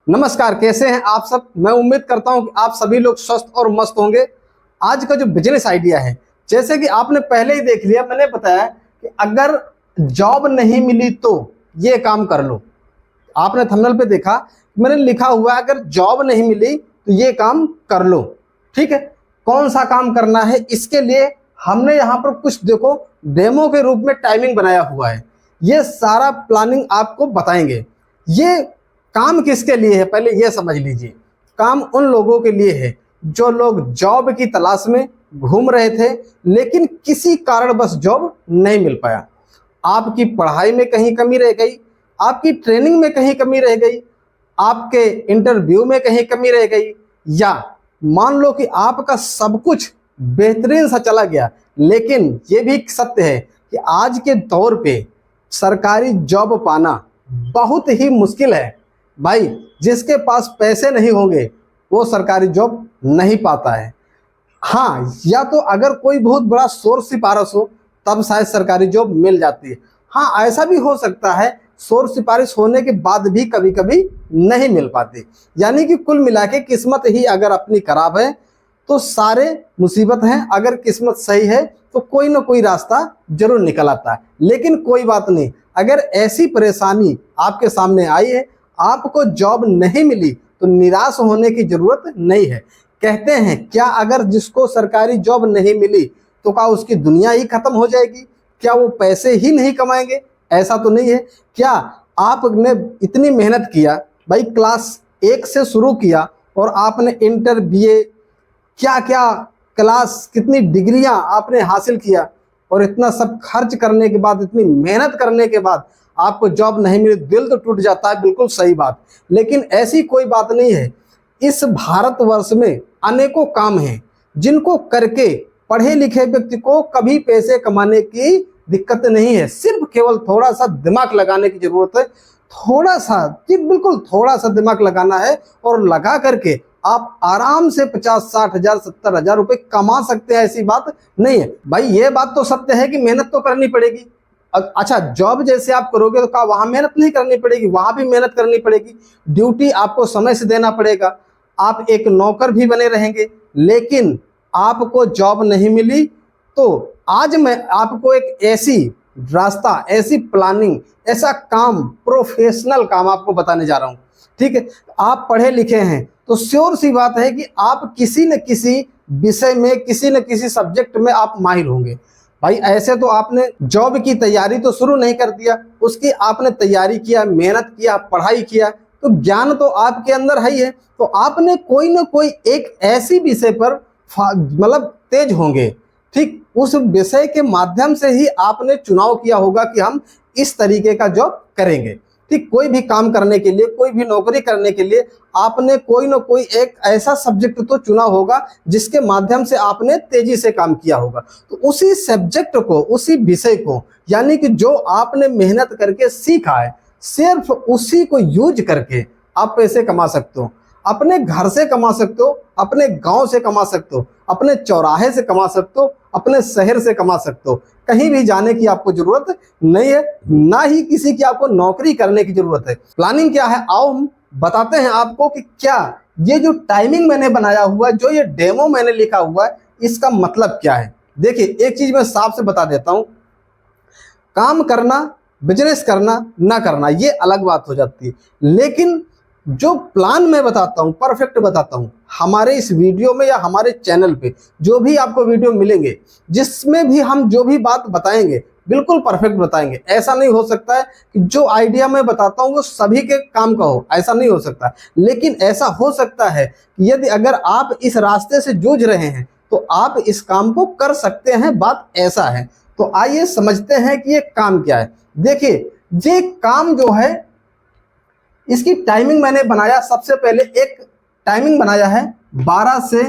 नमस्कार, कैसे हैं आप सब। मैं उम्मीद करता हूं कि आप सभी लोग स्वस्थ और मस्त होंगे। आज का जो बिजनेस आइडिया है, जैसे कि आपने पहले ही देख लिया, मैंने बताया कि अगर जॉब नहीं मिली तो ये काम कर लो। आपने थंबनेल पे देखा, मैंने लिखा हुआ है अगर जॉब नहीं मिली तो ये काम कर लो। ठीक है, कौन सा काम करना है, इसके लिए हमने यहाँ पर कुछ देखो डेमो के रूप में टाइमिंग बनाया हुआ है। ये सारा प्लानिंग आपको बताएंगे। ये काम किसके लिए है, पहले ये समझ लीजिए। काम उन लोगों के लिए है जो लोग जॉब की तलाश में घूम रहे थे, लेकिन किसी कारणवश जॉब नहीं मिल पाया। आपकी पढ़ाई में कहीं कमी रह गई, आपकी ट्रेनिंग में कहीं कमी रह गई, आपके इंटरव्यू में कहीं कमी रह गई, या मान लो कि आपका सब कुछ बेहतरीन सा चला गया। लेकिन ये भी सत्य है कि आज के दौर पे सरकारी जॉब पाना बहुत ही मुश्किल है भाई। जिसके पास पैसे नहीं होंगे वो सरकारी जॉब नहीं पाता है। हाँ, या तो अगर कोई बहुत बड़ा सोर्स सिफारिश हो तब शायद सरकारी जॉब मिल जाती है। हाँ, ऐसा भी हो सकता है सोर्स सिफारिश होने के बाद भी कभी कभी नहीं मिल पाती। यानी कि कुल मिला के किस्मत ही अगर अपनी खराब है तो सारे मुसीबत हैं, अगर किस्मत सही है तो कोई ना कोई रास्ता जरूर निकल आता है। लेकिन कोई बात नहीं, अगर ऐसी परेशानी आपके सामने आई है, आपको जॉब नहीं मिली, तो निराश होने की जरूरत नहीं है। कहते हैं क्या अगर जिसको सरकारी जॉब नहीं मिली तो क्या उसकी दुनिया ही खत्म हो जाएगी? क्या वो पैसे ही नहीं कमाएंगे? ऐसा तो नहीं है। क्या आपने इतनी मेहनत किया भाई, क्लास 1 से शुरू किया और आपने इंटर बीए क्या क्या क्लास कितनी डिग्रियां आपने हासिल किया, और इतना सब खर्च करने के बाद, इतनी मेहनत करने के बाद आपको जॉब नहीं मिली, दिल तो टूट जाता है। बिल्कुल सही बात। लेकिन ऐसी कोई बात नहीं है। इस भारतवर्ष में अनेकों काम हैं जिनको करके पढ़े लिखे व्यक्ति को कभी पैसे कमाने की दिक्कत नहीं है। सिर्फ केवल थोड़ा सा दिमाग लगाने की जरूरत है। थोड़ा सा, जी बिल्कुल थोड़ा सा दिमाग लगाना है, और लगा करके आप आराम से 50-60 हजार 70 हजार रुपए कमा सकते हैं। ऐसी बात नहीं है भाई। ये बात तो सत्य है कि मेहनत तो करनी पड़ेगी। अच्छा, जॉब जैसे आप करोगे तो क्या वहां मेहनत नहीं करनी पड़ेगी? वहां भी मेहनत करनी पड़ेगी। ड्यूटी आपको समय से देना पड़ेगा। आप एक नौकर भी बने रहेंगे। लेकिन आपको जॉब नहीं मिली तो आज मैं आपको एक ऐसी रास्ता, ऐसी प्लानिंग, ऐसा काम, प्रोफेशनल काम आपको बताने जा रहा हूं। ठीक है, आप पढ़े लिखे हैं तो श्योर सी बात है कि आप किसी न किसी विषय में, किसी न किसी सब्जेक्ट में आप माहिर होंगे भाई। ऐसे तो आपने जॉब की तैयारी तो शुरू नहीं कर दिया, उसकी आपने तैयारी किया, मेहनत किया, पढ़ाई किया, तो ज्ञान तो आपके अंदर है ही है। तो आपने कोई ना कोई एक ऐसी विषय पर मतलब तेज होंगे। ठीक, उस विषय के माध्यम से ही आपने चुनाव किया होगा कि हम इस तरीके का जॉब करेंगे। ठीक, कोई भी काम करने के लिए, कोई भी नौकरी करने के लिए आपने कोई ना कोई एक ऐसा सब्जेक्ट तो चुना होगा जिसके माध्यम से आपने तेजी से काम किया होगा। तो उसी सब्जेक्ट को, उसी विषय को, यानी कि जो आपने मेहनत करके सीखा है, सिर्फ उसी को यूज करके आप पैसे कमा सकते हो। अपने घर से कमा सकते हो, अपने गांव से कमा सकते हो, अपने चौराहे से कमा सकते हो, अपने शहर से कमा सकते हो। कहीं भी जाने की आपको जरूरत नहीं है, ना ही किसी की आपको नौकरी करने की जरूरत है। प्लानिंग क्या है, आओ हम बताते हैं आपको कि क्या ये जो टाइमिंग मैंने बनाया हुआ है, जो ये डेमो मैंने लिखा हुआ है, इसका मतलब क्या है। देखिए, एक चीज मैं साफ से बता देता हूं, काम करना, बिजनेस करना, ना करना, ये अलग बात हो जाती है। लेकिन जो प्लान मैं बताता हूं, परफेक्ट बताता हूं, हमारे इस वीडियो में या हमारे चैनल पे जो भी आपको वीडियो मिलेंगे, जिसमें भी हम जो भी बात बताएंगे बिल्कुल परफेक्ट बताएंगे। ऐसा नहीं हो सकता है कि जो आइडिया मैं बताता हूं वो सभी के काम का हो, ऐसा नहीं हो सकता। लेकिन ऐसा हो सकता है कि यदि अगर आप इस रास्ते से जूझ रहे हैं तो आप इस काम को कर सकते हैं। बात ऐसा है। तो आइए समझते हैं कि ये काम क्या है। देखिए, ये काम जो है, इसकी टाइमिंग मैंने बनाया। सबसे पहले एक टाइमिंग बनाया है 12 से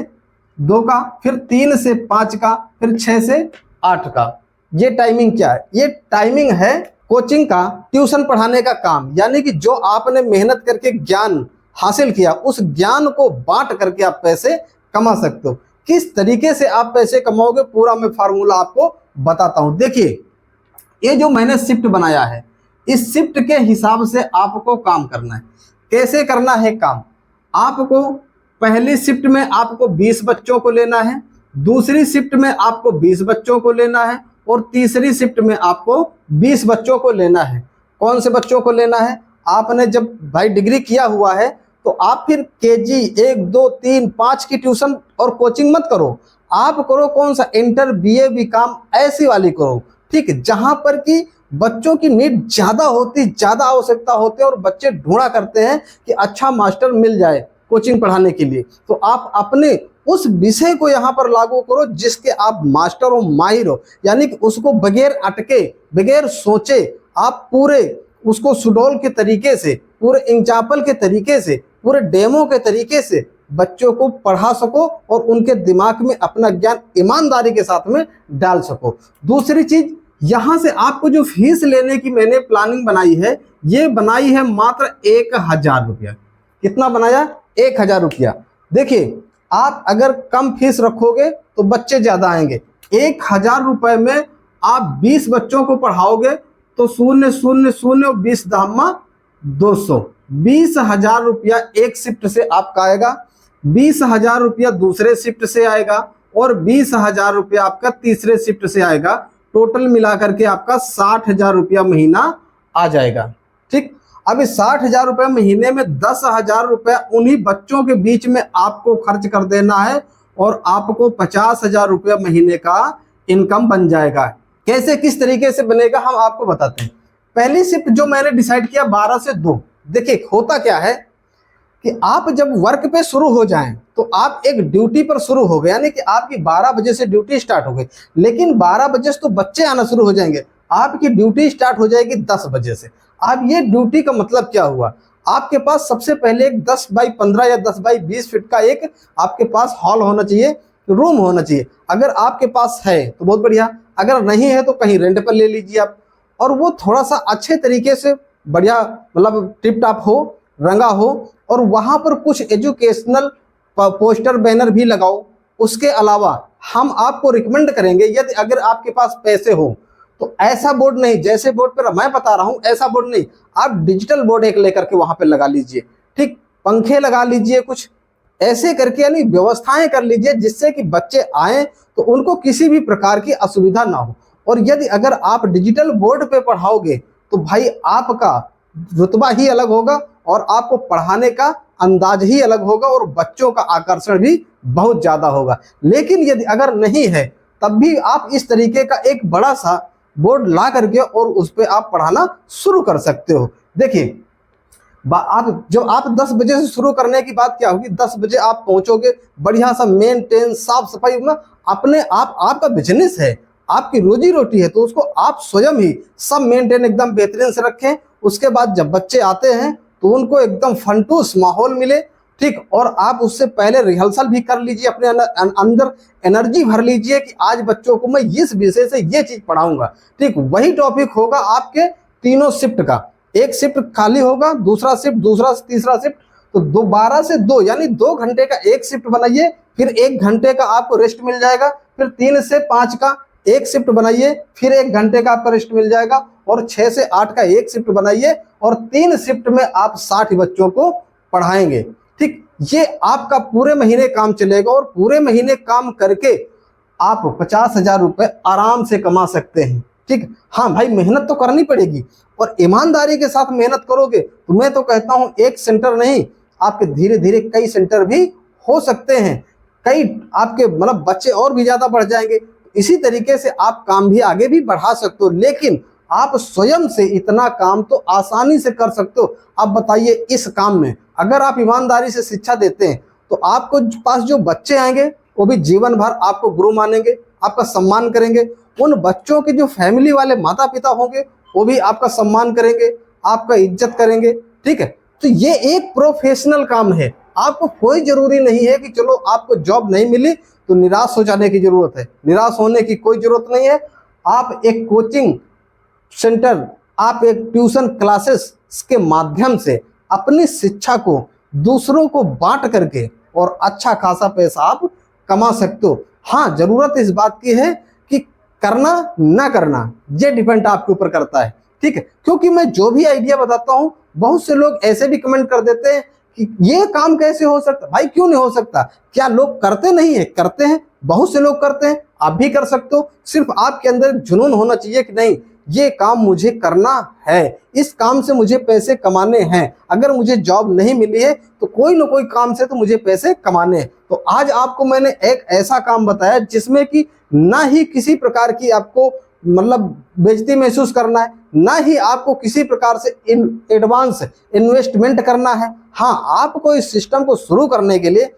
2 का, फिर 3 से 5 का, फिर 6 से 8 का। ये टाइमिंग क्या है? ये टाइमिंग है कोचिंग का, ट्यूशन पढ़ाने का काम। यानी कि जो आपने मेहनत करके ज्ञान हासिल किया, उस ज्ञान को बांट करके आप पैसे कमा सकते हो। किस तरीके से आप पैसे कमाओगे, पूरा मैं फार्मूला आपको बताता हूं। देखिए, ये जो मैंने शिफ्ट बनाया है, इस शिफ्ट के हिसाब से आपको काम करना है। कैसे करना है काम। आपको पहली शिफ्ट में आपको 20 बच्चों को लेना है, दूसरी शिफ्ट में आपको 20 बच्चों को लेना है, और तीसरी शिफ्ट में आपको 20 बच्चों को लेना है। कौन से बच्चों को लेना है? आपने जब भाई डिग्री किया हुआ है तो आप फिर केजी 1, 2, 3, 5 की ट्यूशन और कोचिंग मत करो। आप करो कौन सा, इंटर, बीए, बीकॉम ऐसी वाली करो, ठीक है, जहां पर कि बच्चों की नीड ज्यादा होती, ज्यादा आवश्यकता होती है और बच्चे ढूंढा करते हैं कि अच्छा मास्टर मिल जाए कोचिंग पढ़ाने के लिए। तो आप अपने उस विषय को यहाँ पर लागू करो जिसके आप मास्टर हो, माहिर हो, यानी कि उसको बगैर अटके, बगैर सोचे आप पूरे उसको सुडोल के तरीके से, पूरे एग्जाम्पल के तरीके से, पूरे डेमो के तरीके से बच्चों को पढ़ा सको और उनके दिमाग में अपना ज्ञान ईमानदारी के साथ में डाल सको। दूसरी चीज, यहाँ से आपको जो फीस लेने की मैंने प्लानिंग बनाई है, ये बनाई है मात्र 1000 रुपया। कितना बनाया? 1000 रुपया। देखिए, आप अगर कम फीस रखोगे तो बच्चे ज्यादा आएंगे। 1000 रुपए में आप 20 बच्चों को पढ़ाओगे तो 0 0 0 20 दामा 200, 20,000 रुपया एक शिफ्ट से आपका आएगा, 20,000 रुपया दूसरे शिफ्ट से आएगा और 20,000 रुपया आपका तीसरे शिफ्ट से आएगा। टोटल मिलाकर के आपका 60,000 रुपया महीना आ जाएगा। ठीक, अब इस 60,000 रुपये महीने में 10,000 रुपये उन्हीं बच्चों के बीच में आपको खर्च कर देना है और आपको 50,000 रुपये महीने का इनकम बन जाएगा। कैसे, किस तरीके से बनेगा, हम आपको बताते हैं। पहली शिफ्ट जो मैंने डिसाइड किया 12 से 2। देखिए, होता क्या है कि आप जब वर्क पे शुरू हो जाएं तो आप एक ड्यूटी पर शुरू हो गए, यानी कि आपकी 12 बजे से ड्यूटी स्टार्ट हो गई, लेकिन 12 बजे से तो बच्चे आना शुरू हो जाएंगे, आपकी ड्यूटी स्टार्ट हो जाएगी 10 बजे से। अब ये ड्यूटी का मतलब क्या हुआ? आपके पास सबसे पहले एक 10 बाई 15 या 10 बाई 20 फीट का एक आपके पास हॉल होना चाहिए, रूम होना चाहिए। अगर आपके पास है तो बहुत बढ़िया, अगर नहीं है तो कहीं रेंट पर ले लीजिए आप, और वो थोड़ा सा अच्छे तरीके से बढ़िया, मतलब टिप टॉप हो, रंगा हो, और वहाँ पर कुछ एजुकेशनल पोस्टर बैनर भी लगाओ। उसके अलावा हम आपको रिकमेंड करेंगे, यदि अगर आपके पास पैसे हो तो ऐसा बोर्ड नहीं, जैसे बोर्ड पर मैं बता रहा हूँ ऐसा बोर्ड नहीं, आप डिजिटल बोर्ड एक लेकर के वहाँ पे लगा लीजिए। ठीक, पंखे लगा लीजिए, कुछ ऐसे करके यानी व्यवस्थाएं कर लीजिए जिससे कि बच्चे आए तो उनको किसी भी प्रकार की असुविधा ना हो। और यदि अगर आप डिजिटल बोर्ड पे पढ़ाओगे तो भाई आपका रुतबा ही अलग होगा और आपको पढ़ाने का अंदाज ही अलग होगा और बच्चों का आकर्षण भी बहुत ज्यादा होगा। लेकिन यदि अगर नहीं है तब भी आप इस तरीके का एक बड़ा सा बोर्ड ला करके और उस पर आप पढ़ाना शुरू कर सकते हो। देखिए, आप जब आप 10 बजे से शुरू करने की बात क्या होगी, 10 बजे आप पहुंचोगे, बढ़िया सा मेंटेन, साफ सफाई, अपने आप, आपका बिजनेस है, आपकी रोजी रोटी है, तो उसको आप स्वयं ही सब मेंटेन एकदम बेहतरीन से रखें। उसके बाद जब बच्चे आते हैं तो उनको एकदम फंटूस माहौल मिले, ठीक, और आप उससे पहले रिहर्सल भी कर लीजिए, अपने अंदर एनर्जी भर लीजिए कि आज बच्चों को मैं इस विषय से ये चीज पढ़ाऊंगा। ठीक, वही टॉपिक होगा आपके तीनों शिफ्ट का, एक शिफ्ट खाली होगा, दूसरा शिफ्ट, दूसरा तीसरा शिफ्ट, तो 12 से 2 यानी 2 घंटे का एक शिफ्ट बनाइए, फिर 1 घंटे का आपको रेस्ट मिल जाएगा, फिर 3 से 5 का एक शिफ्ट बनाइए, फिर 1 घंटे का आपका रेस्ट मिल जाएगा, और 6 से 8 का एक शिफ्ट बनाइए, और 3 शिफ्ट में आप 60 बच्चों को पढ़ाएंगे। ठीक, ये आपका पूरे महीने काम चलेगा और पूरे महीने काम करके आप 50,000 रुपए आराम से कमा सकते हैं। ठीक, हाँ भाई, मेहनत तो करनी पड़ेगी और ईमानदारी के साथ मेहनत करोगे तो मैं तो कहता हूं एक सेंटर नहीं, आपके धीरे धीरे कई सेंटर भी हो सकते हैं, कई आपके मतलब बच्चे और भी ज्यादा बढ़ जाएंगे। इसी तरीके से आप काम भी आगे भी बढ़ा सकते हो, लेकिन आप स्वयं से इतना काम तो आसानी से कर सकते हो। आप बताइए, इस काम में अगर आप ईमानदारी से शिक्षा देते हैं तो आपको पास जो बच्चे आएंगे वो भी जीवन भर आपको गुरु मानेंगे, आपका सम्मान करेंगे। उन बच्चों के जो फैमिली वाले माता पिता होंगे वो भी आपका सम्मान करेंगे, आपका इज्जत करेंगे। ठीक है, तो ये एक प्रोफेशनल काम है। आपको कोई जरूरी नहीं है कि चलो आपको जॉब नहीं मिली तो निराश हो जाने की जरूरत है, निराश होने की कोई जरूरत नहीं है। आप एक कोचिंग सेंटर, आप एक ट्यूशन क्लासेस के माध्यम से अपनी शिक्षा को दूसरों को बांट करके और अच्छा खासा पैसा आप कमा सकते हो। हाँ, जरूरत इस बात की है कि करना ना करना ये डिपेंड आपके ऊपर करता है। ठीक है, क्योंकि मैं जो भी आइडिया बताता हूं बहुत से लोग ऐसे भी कमेंट कर देते हैं कि ये काम कैसे हो सकता। भाई क्यों नहीं हो सकता, क्या लोग करते नहीं है? करते हैं, बहुत से लोग करते हैं, आप भी कर सकते हो। सिर्फ आपके अंदर जुनून होना चाहिए कि नहीं ये काम मुझे करना है, इस काम से मुझे पैसे कमाने हैं। अगर मुझे जॉब नहीं मिली है तो कोई ना कोई काम से तो मुझे पैसे कमाने हैं। तो आज आपको मैंने एक ऐसा काम बताया जिसमें कि ना ही किसी प्रकार की आपको मतलब बेइज्जती महसूस करना है, ना ही आपको किसी प्रकार से एडवांस इन्वेस्टमेंट करना है। हाँ, आपको इस सिस्टम को शुरू करने के लिए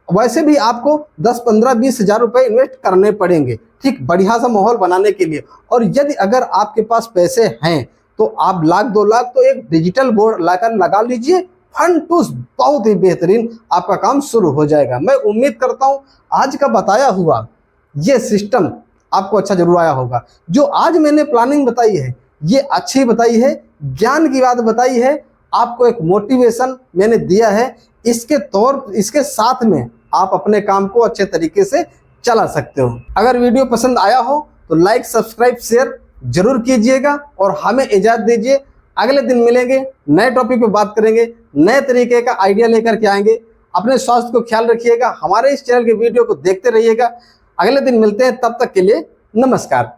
वैसे भी आपको 10, 15, 20 हजार रुपए इन्वेस्ट करने पड़ेंगे, ठीक, बढ़िया सा माहौल बनाने के लिए। और यदि अगर आपके पास पैसे हैं तो आप 1 लाख 2 लाख तो एक डिजिटल बोर्ड लाकर लगा लीजिए, फंड टूल्स बहुत ही बेहतरीन आपका काम शुरू हो जाएगा। मैं उम्मीद करता हूं आज का बताया हुआ ये सिस्टम आपको अच्छा जरूर आया होगा। जो आज मैंने प्लानिंग बताई है ये अच्छी बताई है, ज्ञान की बात बताई है, आपको एक मोटिवेशन मैंने दिया है। इसके साथ में आप अपने काम को अच्छे तरीके से चला सकते हो। अगर वीडियो पसंद आया हो तो लाइक, सब्सक्राइब, शेयर जरूर कीजिएगा और हमें इजाजत दीजिए। अगले दिन मिलेंगे, नए टॉपिक पे बात करेंगे, नए तरीके का आइडिया लेकर के आएंगे। अपने स्वास्थ्य को ख्याल रखिएगा, हमारे इस चैनल के वीडियो को देखते रहिएगा। अगले दिन मिलते हैं, तब तक के लिए नमस्कार।